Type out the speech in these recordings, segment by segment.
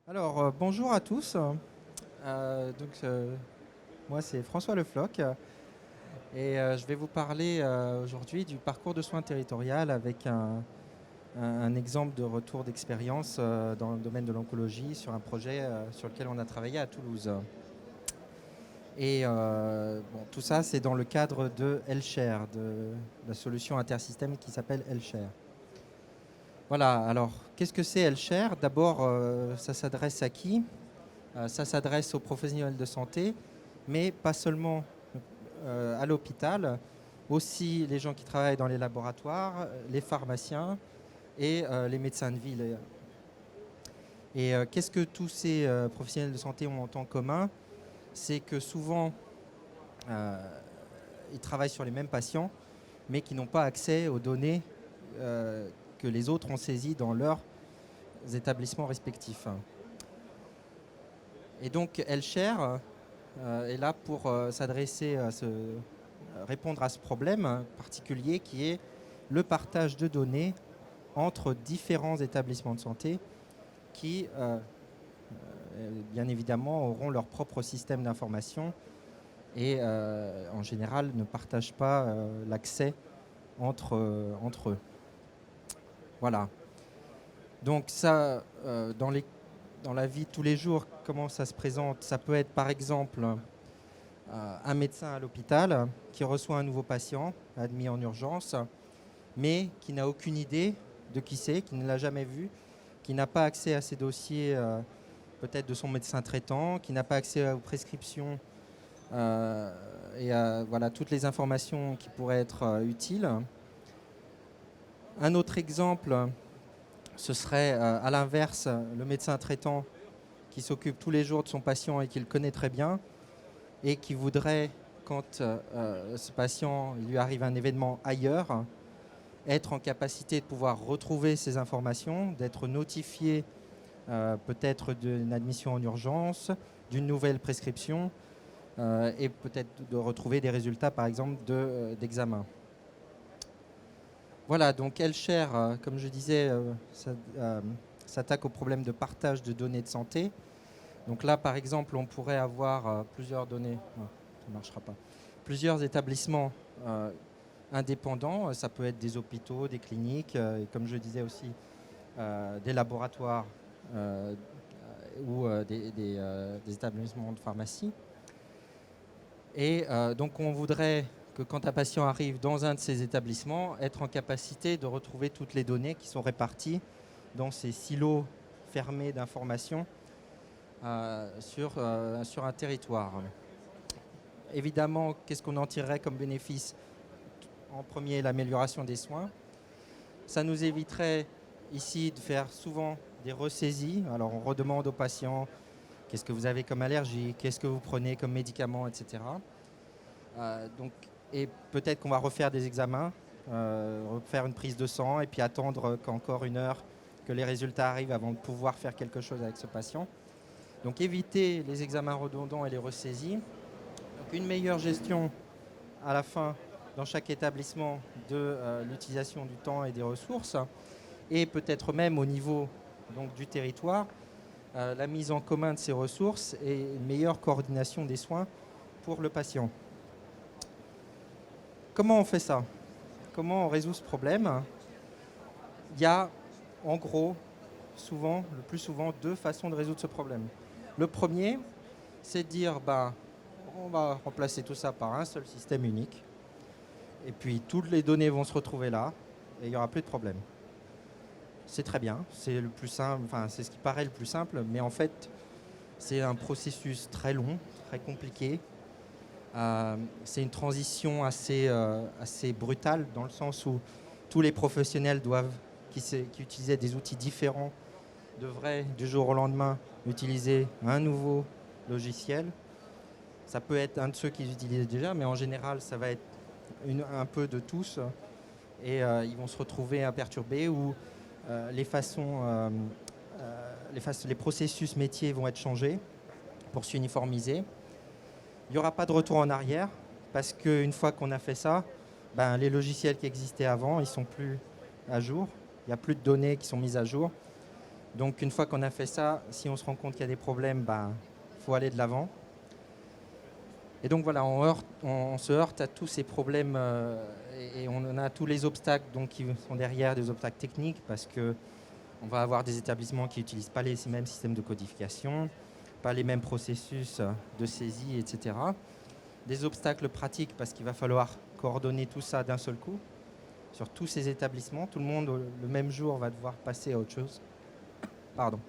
Alors, bonjour à tous. Moi, c'est François Le Floch et je vais vous parler aujourd'hui du parcours de soins territorial avec un exemple de retour d'expérience dans le domaine de l'oncologie sur un projet sur lequel on a travaillé à Toulouse. Tout ça, c'est dans le cadre de Healthshare, de la solution intersystème qui s'appelle Healthshare. Voilà, alors qu'est-ce que c'est Healthshare? D'abord, ça s'adresse à qui? Ça s'adresse aux professionnels de santé, mais pas seulement à l'hôpital, aussi les gens qui travaillent dans les laboratoires, les pharmaciens et les médecins de ville. Et qu'est-ce que tous ces professionnels de santé ont en commun? C'est que souvent, euh, ils travaillent sur les mêmes patients, mais qui n'ont pas accès aux données que les autres ont saisies dans leurs établissements respectifs. Et donc, Healthshare est là pour s'adresser à répondre à ce problème particulier qui est le partage de données entre différents établissements de santé qui, bien évidemment, auront leur propre système d'information et, en général, ne partagent pas l'accès entre eux. Voilà. Donc ça, dans la vie de tous les jours, comment ça se présente? Ça peut être, par exemple, un médecin à l'hôpital qui reçoit un nouveau patient admis en urgence, mais qui n'a aucune idée de qui c'est, qui ne l'a jamais vu, qui n'a pas accès à ses dossiers peut-être de son médecin traitant, qui n'a pas accès aux prescriptions et à voilà, toutes les informations qui pourraient être utiles. Un autre exemple, ce serait à l'inverse, le médecin traitant qui s'occupe tous les jours de son patient et qui le connaît très bien et qui voudrait, quand ce patient il lui arrive un événement ailleurs, être en capacité de pouvoir retrouver ces informations, d'être notifié peut-être d'une admission en urgence, d'une nouvelle prescription et peut-être de retrouver des résultats par exemple d'examen. Voilà, donc Healthshare, comme je disais, s'attaque au problème de partage de données de santé. Donc là, par exemple, on pourrait avoir plusieurs données, non, ça ne marchera pas, plusieurs établissements indépendants. Ça peut être des hôpitaux, des cliniques, et comme je disais aussi, des laboratoires ou des établissements de pharmacie. Et donc on voudrait que quand un patient arrive dans un de ces établissements, être en capacité de retrouver toutes les données qui sont réparties dans ces silos fermés d'informations sur un territoire. Évidemment, qu'est-ce qu'on en tirerait comme bénéfice? En premier, l'amélioration des soins. Ça nous éviterait ici de faire souvent des ressaisies. Alors on redemande aux patients qu'est-ce que vous avez comme allergie, qu'est-ce que vous prenez comme médicament, etc. Et peut-être qu'on va refaire des examens, refaire une prise de sang et puis attendre qu'encore une heure que les résultats arrivent avant de pouvoir faire quelque chose avec ce patient. Donc éviter les examens redondants et les ressaisies. Donc une meilleure gestion à la fin dans chaque établissement de l'utilisation du temps et des ressources et peut-être même au niveau donc, du territoire, la mise en commun de ces ressources et une meilleure coordination des soins pour le patient. Comment on fait ça? Comment on résout ce problème? Il y a en gros le plus souvent deux façons de résoudre ce problème. Le premier, c'est de dire on va remplacer tout ça par un seul système unique et puis toutes les données vont se retrouver là et il n'y aura plus de problème. C'est très bien, c'est le plus simple, enfin c'est ce qui paraît le plus simple, mais en fait c'est un processus très long, très compliqué. C'est une transition assez brutale dans le sens où tous les professionnels qui utilisaient des outils différents devraient du jour au lendemain utiliser un nouveau logiciel. Ça peut être un de ceux qu'ils utilisaient déjà, mais en général ça va être un peu de tous et ils vont se retrouver à perturber ou les processus métiers vont être changés pour s'uniformiser. Il n'y aura pas de retour en arrière parce qu'une fois qu'on a fait ça, les logiciels qui existaient avant, ils ne sont plus à jour. Il n'y a plus de données qui sont mises à jour. Donc une fois qu'on a fait ça, si on se rend compte qu'il y a des problèmes, faut aller de l'avant. Et donc voilà, on se heurte à tous ces problèmes et on a tous les obstacles donc, qui sont derrière, des obstacles techniques, parce qu'on va avoir des établissements qui n'utilisent pas les mêmes systèmes de codification, pas les mêmes processus de saisie, etc. Des obstacles pratiques, parce qu'il va falloir coordonner tout ça d'un seul coup sur tous ces établissements. Tout le monde, le même jour, va devoir passer à autre chose. Pardon.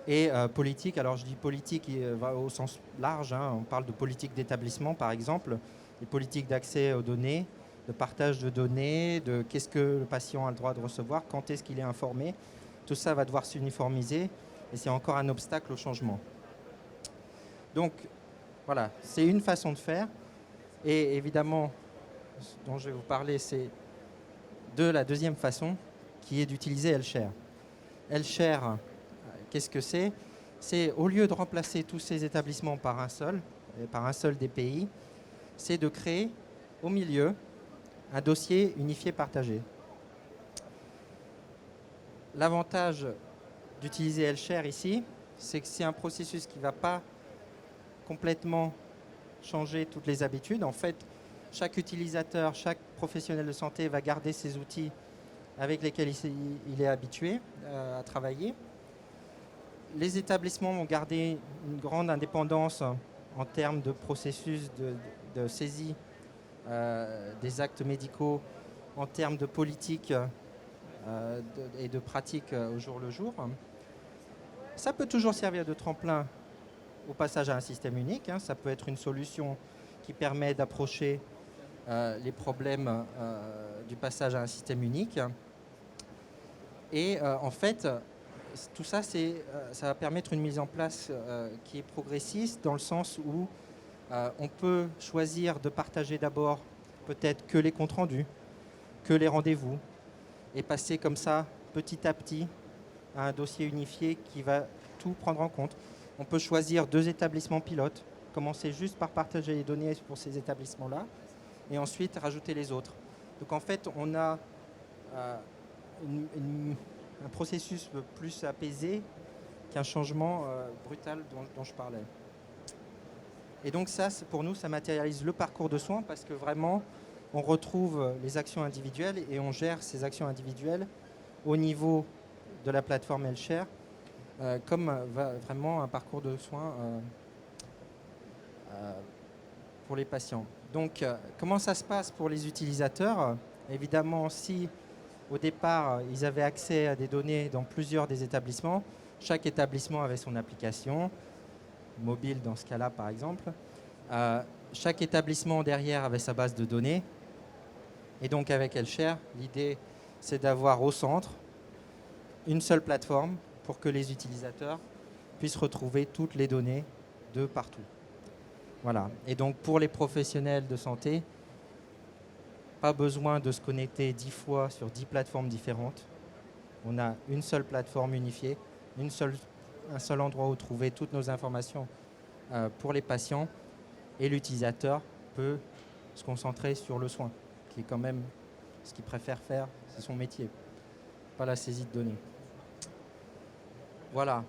Et politique, alors je dis politique au sens large, on parle de politique d'établissement par exemple, des politiques d'accès aux données, de partage de données, de qu'est-ce que le patient a le droit de recevoir, quand est-ce qu'il est informé. Tout ça va devoir s'uniformiser et c'est encore un obstacle au changement. Donc voilà, c'est une façon de faire et évidemment, ce dont je vais vous parler, c'est de la deuxième façon qui est d'utiliser L-Share. L-Share, qu'est-ce que c'est ? C'est au lieu de remplacer tous ces établissements par un seul DPI, c'est de créer au milieu un dossier unifié partagé. L'avantage d'utiliser L-Share ici, c'est que c'est un processus qui ne va pas complètement changer toutes les habitudes. En fait, chaque utilisateur, chaque professionnel de santé va garder ses outils avec lesquels il est habitué à travailler. Les établissements vont garder une grande indépendance en termes de processus de saisie des actes médicaux, en termes de politique et de pratique au jour le jour. Ça peut toujours servir de tremplin au passage à un système unique. Ça peut être une solution qui permet d'approcher les problèmes du passage à un système unique. Et en fait, tout ça, ça va permettre une mise en place qui est progressiste dans le sens où on peut choisir de partager d'abord peut-être que les comptes rendus, que les rendez-vous, et passer comme ça petit à petit à un dossier unifié qui va tout prendre en compte. On peut choisir 2 établissements pilotes, commencer juste par partager les données pour ces établissements-là, et ensuite rajouter les autres. Donc en fait, on a un processus plus apaisé qu'un changement brutal dont je parlais. Et donc ça, pour nous, ça matérialise le parcours de soins parce que vraiment, on retrouve les actions individuelles et on gère ces actions individuelles au niveau de la plateforme L-Share comme vraiment un parcours de soins pour les patients. Donc, comment ça se passe pour les utilisateurs ? Évidemment, si au départ, ils avaient accès à des données dans plusieurs des établissements, chaque établissement avait son application, mobile dans ce cas-là par exemple. Chaque établissement derrière avait sa base de données. Et donc avec L-Share, l'idée c'est d'avoir au centre une seule plateforme pour que les utilisateurs puissent retrouver toutes les données de partout. Voilà. Et donc pour les professionnels de santé, pas besoin de se connecter 10 fois sur 10 plateformes différentes. On a une seule plateforme unifiée, un seul endroit où trouver toutes nos informations pour les patients et l'utilisateur peut se concentrer sur le soin, qui est quand même ce qu'il préfère faire, c'est son métier, pas la saisie de données. Voilà.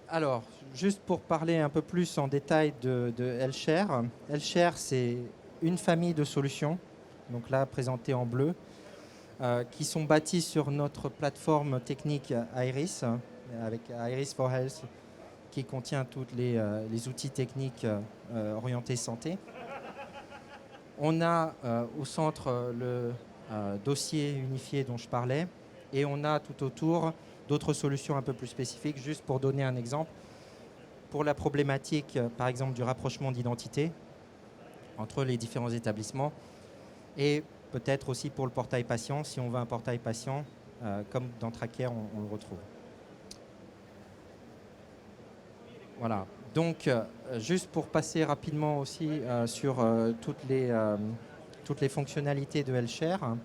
Alors, juste pour parler un peu plus en détail de L-Share. L-Share, c'est une famille de solutions, donc là présentées en bleu, qui sont bâties sur notre plateforme technique Iris, avec Iris for Health, qui contient tous les outils techniques orientés santé. On a au centre le dossier unifié dont je parlais, et on a tout autour d'autres solutions un peu plus spécifiques. Juste pour donner un exemple, pour la problématique, par exemple, du rapprochement d'identité entre les différents établissements, et peut-être aussi pour le portail patient, si on veut un portail patient, comme dans Tracare, on le retrouve. Voilà. Donc, juste pour passer rapidement aussi sur toutes les fonctionnalités de L-Share,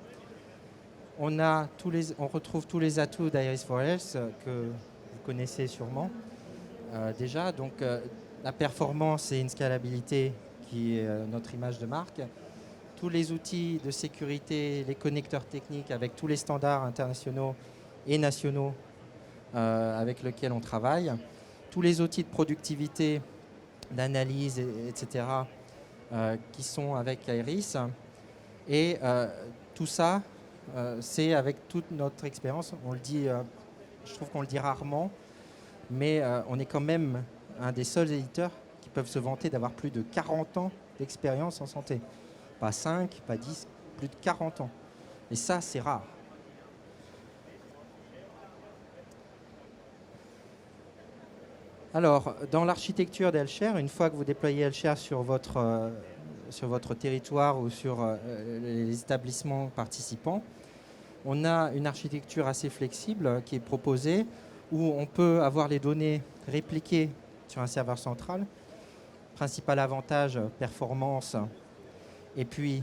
on retrouve tous les atouts d'Iris for Health que vous connaissez sûrement déjà. Donc, la performance et une scalabilité qui est notre image de marque. Tous les outils de sécurité, les connecteurs techniques avec tous les standards internationaux et nationaux avec lesquels on travaille, tous les outils de productivité, d'analyse, etc., qui sont avec Aeris. Et tout ça, c'est avec toute notre expérience. On le dit, je trouve qu'on le dit rarement, mais on est quand même un des seuls éditeurs qui peuvent se vanter d'avoir plus de 40 ans d'expérience en santé. Pas 5, pas 10, plus de 40 ans. Et ça, c'est rare. Alors, dans l'architecture d'Helshare, une fois que vous déployez Helshare sur votre territoire ou sur les établissements participants, on a une architecture assez flexible qui est proposée où on peut avoir les données répliquées sur un serveur central. Principal avantage, performance, et puis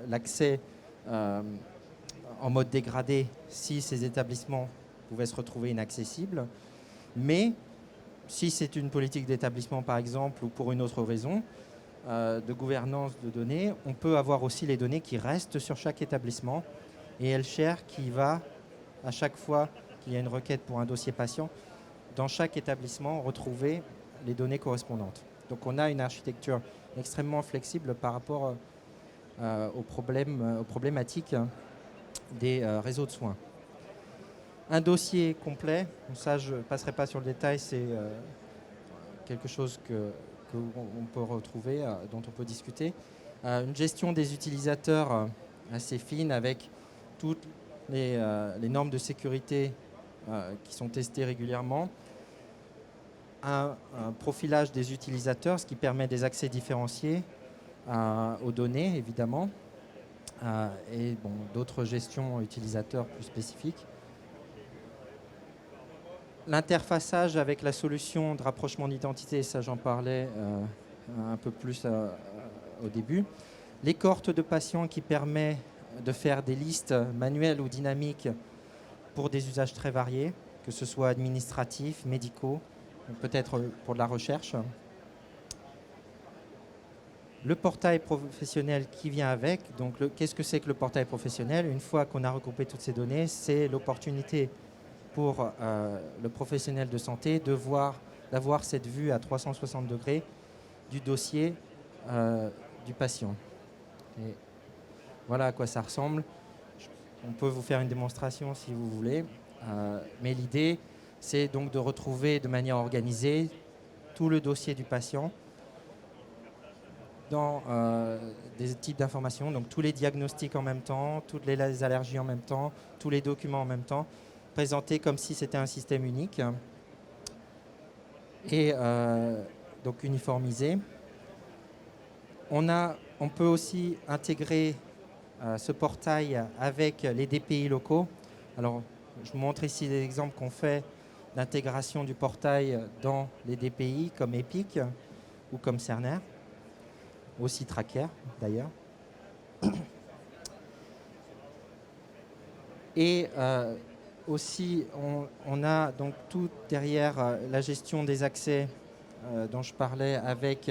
l'accès en mode dégradé si ces établissements pouvaient se retrouver inaccessibles. Mais si c'est une politique d'établissement par exemple ou pour une autre raison de gouvernance de données, on peut avoir aussi les données qui restent sur chaque établissement et Helshare qui va, à chaque fois qu'il y a une requête pour un dossier patient, dans chaque établissement retrouver les données correspondantes. Donc on a une architecture extrêmement flexible par rapport aux problématiques des réseaux de soins. Un dossier complet, ça je ne passerai pas sur le détail, c'est quelque chose qu'on peut retrouver, dont on peut discuter. Une gestion des utilisateurs assez fine avec toutes les normes de sécurité qui sont testées régulièrement. Un profilage des utilisateurs, ce qui permet des accès différenciés aux données, évidemment, et bon, d'autres gestions utilisateurs plus spécifiques. L'interfaçage avec la solution de rapprochement d'identité, ça j'en parlais un peu plus au début. Les cohortes de patients qui permet de faire des listes manuelles ou dynamiques pour des usages très variés, que ce soit administratifs, médicaux, peut-être pour de la recherche. Le portail professionnel qui vient avec, donc qu'est-ce que c'est que le portail professionnel? Une fois qu'on a regroupé toutes ces données, c'est l'opportunité pour le professionnel de santé d'avoir cette vue à 360 degrés du dossier du patient. Et voilà à quoi ça ressemble. On peut vous faire une démonstration si vous voulez, mais l'idée, c'est donc de retrouver de manière organisée tout le dossier du patient dans des types d'informations, donc tous les diagnostics en même temps, toutes les allergies en même temps, tous les documents en même temps, présentés comme si c'était un système unique et donc uniformisé. On peut aussi intégrer ce portail avec les DPI locaux. Alors, je vous montre ici des exemples qu'on fait d'intégration du portail dans les DPI comme EPIC ou comme Cerner, aussi Tracker d'ailleurs. Et aussi, on a donc tout derrière la gestion des accès dont je parlais avec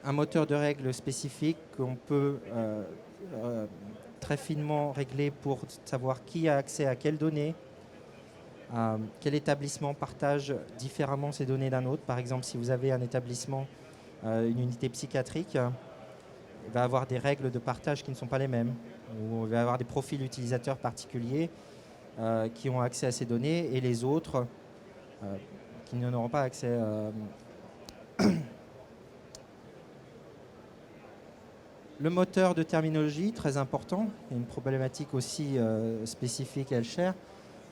un moteur de règles spécifique qu'on peut très finement régler pour savoir qui a accès à quelles données, quel établissement partage différemment ces données d'un autre. Par exemple, si vous avez un établissement, une unité psychiatrique, il va avoir des règles de partage qui ne sont pas les mêmes. Ou il va avoir des profils utilisateurs particuliers qui ont accès à ces données et les autres qui n'auront pas accès. Le moteur de terminologie, très important, une problématique aussi spécifique à Helshare,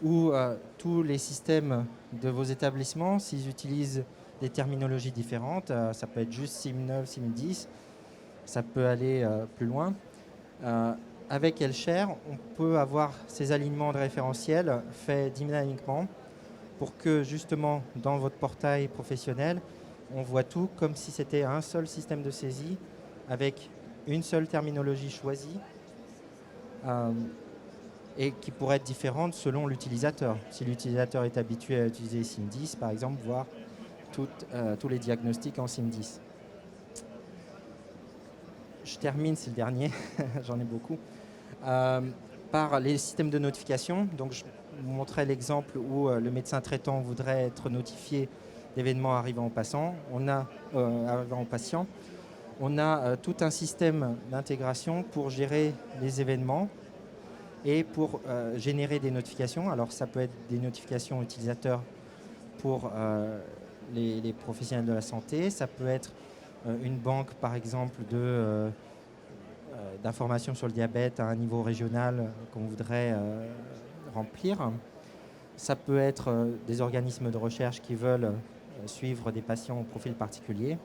où tous les systèmes de vos établissements, s'ils utilisent des terminologies différentes, ça peut être juste SIM9, SIM10, ça peut aller plus loin. Avec Helshare, on peut avoir ces alignements de référentiels faits dynamiquement pour que justement dans votre portail professionnel, on voit tout comme si c'était un seul système de saisie avec une seule terminologie choisie et qui pourrait être différente selon l'utilisateur. Si l'utilisateur est habitué à utiliser SIM10, par exemple, voir tous les diagnostics en SIM10. Je termine, c'est le dernier, j'en ai beaucoup. Par les systèmes de notification. Donc vous montrais l'exemple où le médecin traitant voudrait être notifié d'événements arrivant aux patients. Arrivant aux patients. On a tout un système d'intégration pour gérer les événements et pour générer des notifications. Alors ça peut être des notifications utilisateurs pour les professionnels de la santé. Ça peut être une banque, par exemple, d'informations sur le diabète à un niveau régional qu'on voudrait remplir. Ça peut être des organismes de recherche qui veulent suivre des patients au profil particulier.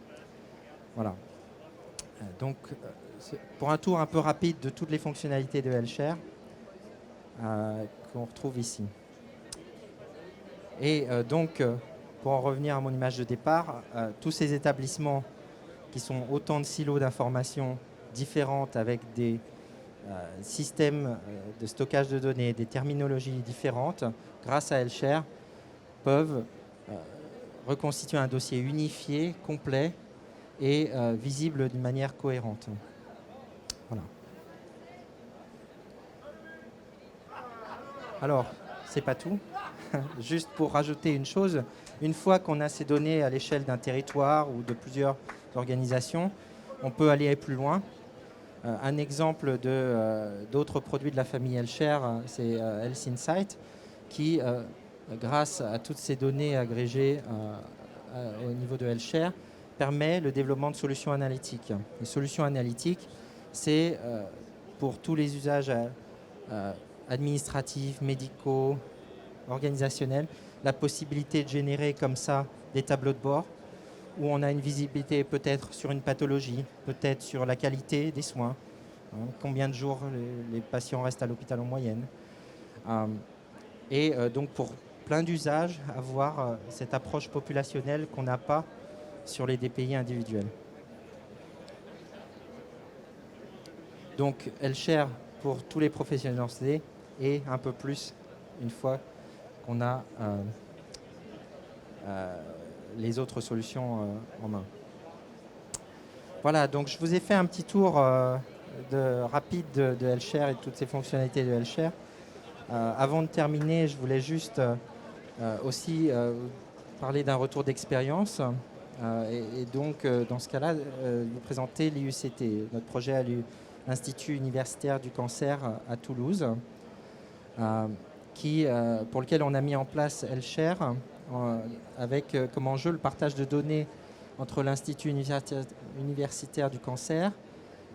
Voilà. Donc, pour un tour un peu rapide de toutes les fonctionnalités de Healthshare qu'on retrouve ici. Et donc, pour en revenir à mon image de départ, tous ces établissements qui sont autant de silos d'informations différentes avec des systèmes de stockage de données, des terminologies différentes, grâce à Healthshare, peuvent reconstituer un dossier unifié, complet et visible d'une manière cohérente. Voilà. Alors, c'est pas tout. Juste pour rajouter une chose, une fois qu'on a ces données à l'échelle d'un territoire ou de plusieurs organisations, on peut aller plus loin. Un exemple d'autres produits de la famille Healthshare, c'est Health Insight, qui, grâce à toutes ces données agrégées au niveau de Healthshare, permet le développement de solutions analytiques. Les solutions analytiques, c'est pour tous les usages administratifs, médicaux, organisationnels, la possibilité de générer comme ça des tableaux de bord où on a une visibilité peut-être sur une pathologie, peut-être sur la qualité des soins, combien de jours les patients restent à l'hôpital en moyenne. Et donc pour plein d'usages, avoir cette approche populationnelle qu'on n'a pas sur les DPI individuels. Donc Healthshare pour tous les professionnels en santé et un peu plus une fois qu'on a les autres solutions en main. Voilà, donc je vous ai fait un petit tour rapide de Healthshare et de toutes ces fonctionnalités de Healthshare. Avant de terminer, je voulais juste aussi parler d'un retour d'expérience et donc dans ce cas-là, vous présenter l'IUCT, notre projet à l'Institut universitaire du cancer à Toulouse, pour lequel on a mis en place Healthshare avec comme enjeu le partage de données entre l'Institut universitaire du cancer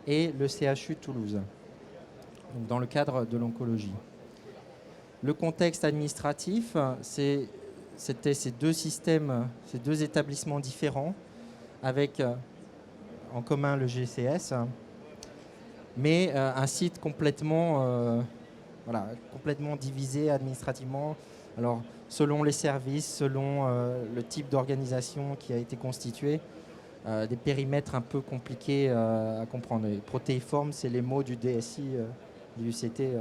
et le CHU de Toulouse, donc dans le cadre de l'oncologie. Le contexte administratif, c'était ces deux systèmes, ces deux établissements différents, avec en commun le GCS, mais un site complètement divisé administrativement. Alors, selon les services, selon le type d'organisation qui a été constitué, des périmètres un peu compliqués à comprendre. Et protéiforme, c'est les mots du DSI du UCT.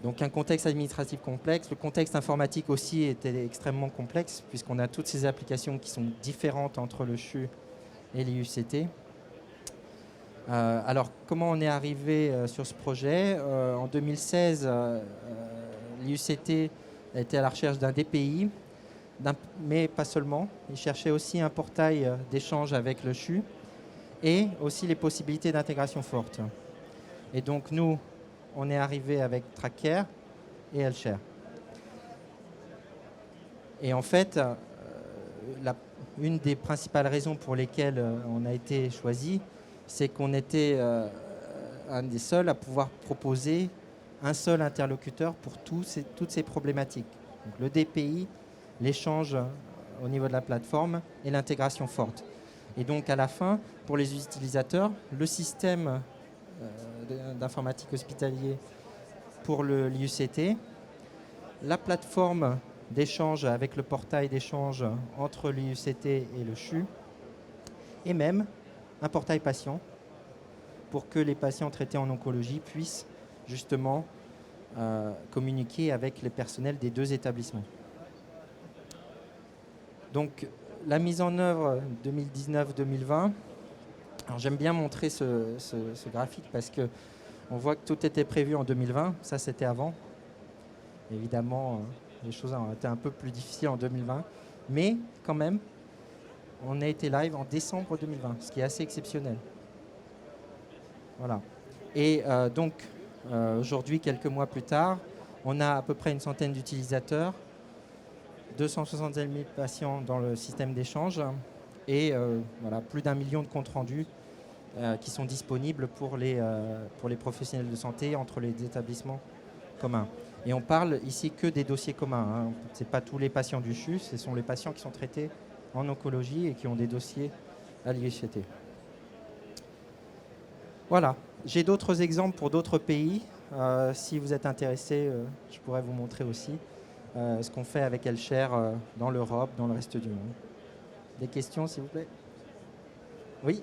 Donc un contexte administratif complexe. Le contexte informatique aussi était extrêmement complexe, puisqu'on a toutes ces applications qui sont différentes entre le CHU et l'IUCT. Alors, comment on est arrivé sur ce projet En 2016, l'IUCT a été à la recherche d'un DPI, mais pas seulement. Il cherchait aussi un portail d'échange avec le CHU et aussi les possibilités d'intégration forte. Et donc, nous, on est arrivé avec TrackCare et Healthshare. Et en fait, une des principales raisons pour lesquelles on a été choisi, c'est qu'on était un des seuls à pouvoir proposer un seul interlocuteur pour toutes ces problématiques. Donc le DPI, l'échange au niveau de la plateforme et l'intégration forte. Et donc à la fin, pour les utilisateurs, le système d'informatique hospitalier pour l'IUCT, la plateforme d'échange avec le portail d'échange entre l'IUCT et le CHU, et même un portail patient pour que les patients traités en oncologie puissent justement communiquer avec les personnels des deux établissements. Donc la mise en œuvre 2019-2020, alors j'aime bien montrer ce graphique parce qu'on voit que tout était prévu en 2020, ça c'était avant. Évidemment, les choses ont été un peu plus difficiles en 2020, mais quand même, on a été live en décembre 2020, ce qui est assez exceptionnel. Voilà. Et donc, aujourd'hui, quelques mois plus tard, on a à peu près une centaine d'utilisateurs, 260 000 patients dans le système d'échange et voilà, plus d'1 million de comptes rendus qui sont disponibles pour les professionnels de santé entre les établissements communs. Et on parle ici que des dossiers communs. Hein. Ce n'est pas tous les patients du CHUS, ce sont les patients qui sont traités en oncologie et qui ont des dossiers à l'IHCT. Voilà. J'ai d'autres exemples pour d'autres pays. Si vous êtes intéressé, je pourrais vous montrer aussi ce qu'on fait avec Healthshare dans l'Europe, dans le reste du monde. Des questions, s'il vous plaît? Oui.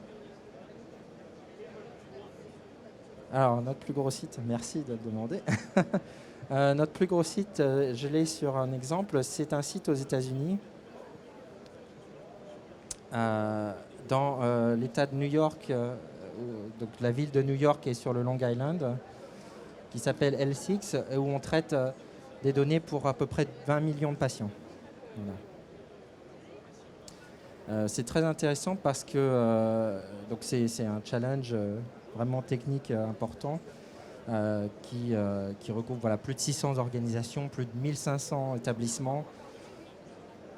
Alors, notre plus gros site, merci de le demander. Notre plus gros site, je l'ai sur un exemple, c'est un site aux États-Unis, dans l'État de New York, donc la ville de New York est sur le Long Island, qui s'appelle L6, où on traite des données pour à peu près 20 millions de patients. Voilà. C'est très intéressant parce que donc c'est un challenge vraiment technique important qui regroupe voilà, plus de 600 organisations, plus de 1500 établissements,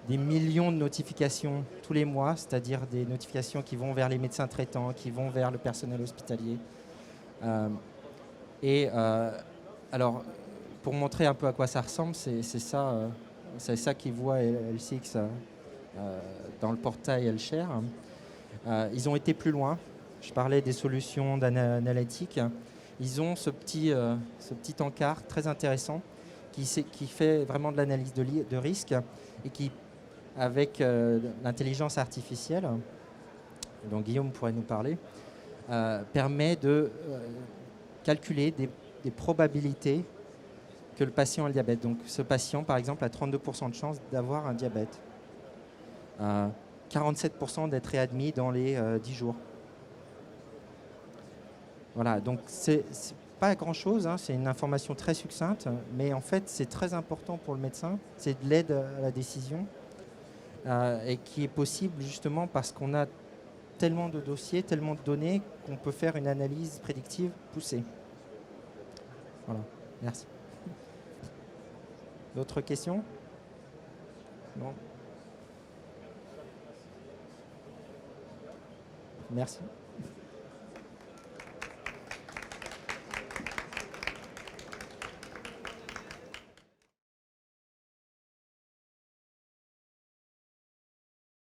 des millions de notifications tous les mois, c'est-à-dire des notifications qui vont vers les médecins traitants, qui vont vers le personnel hospitalier. Alors, pour montrer un peu à quoi ça ressemble, c'est ça qu'ils voient L6 dans le portail Healthshare. Ils ont été plus loin. Je parlais des solutions d'analytique. Ils ont ce petit encart très intéressant qui fait vraiment de l'analyse de risque et qui, avec l'intelligence artificielle, dont Guillaume pourrait nous parler, permet de calculer des probabilités que le patient a le diabète. Donc ce patient, par exemple, a 32% de chance d'avoir un diabète. 47% d'être réadmis dans les 10 jours. Voilà, donc c'est pas grand-chose, hein, c'est une information très succincte, mais en fait c'est très important pour le médecin, c'est de l'aide à la décision et qui est possible justement parce qu'on a tellement de dossiers, tellement de données qu'on peut faire une analyse prédictive poussée. Voilà, merci. D'autres questions? Non. Merci.